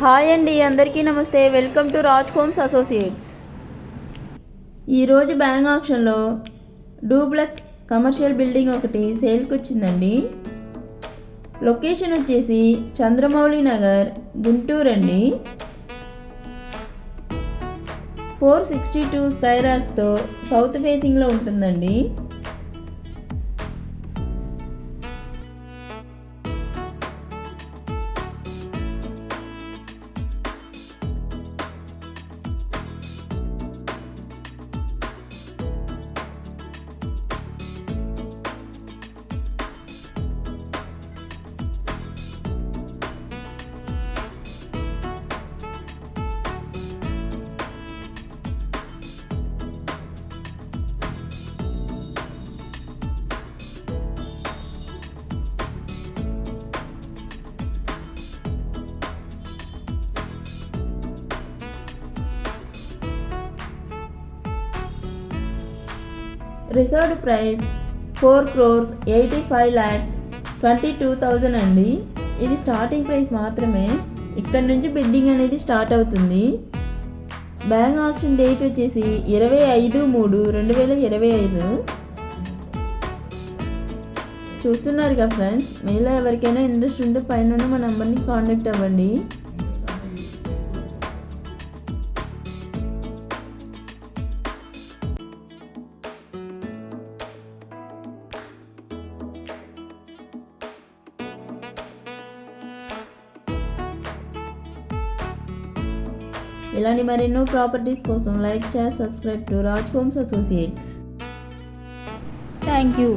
Hi అండి, అందరికీ నమస్తే. Welcome to Raj homes associates. ఈరోజు బ్యాంక్ ఆక్షన్లో డూప్లెక్స్ కమర్షియల్ బిల్డింగ్ ఒకటి సేల్కి వచ్చిందండి. లొకేషన్ వచ్చేసి చంద్రమౌళి నగర్, గుంటూరు అండి. 462 స్కైరార్స్తో సౌత్ ఫేసింగ్లో ఉంటుందండి. రిజర్వ్డ్ ప్రైస్ 4,85,22,000 అండి. ఇది స్టార్టింగ్ ప్రైస్ మాత్రమే. ఇక్కడ నుంచి బిడ్డింగ్ అనేది స్టార్ట్ అవుతుంది. బ్యాంక్ ఆక్షన్ డేట్ వచ్చేసి 25/3/2025. చూస్తున్నారుగా ఫ్రెండ్స్, మీలో ఎవరికైనా ఇంట్రెస్ట్ ఉంటే పైన మా నెంబర్ని కాంటాక్ట్ అవ్వండి. ఇలాంటి మరెన్నో ప్రాపర్టీస్ కోసం like, share, subscribe to Raj homes associates. Thank you.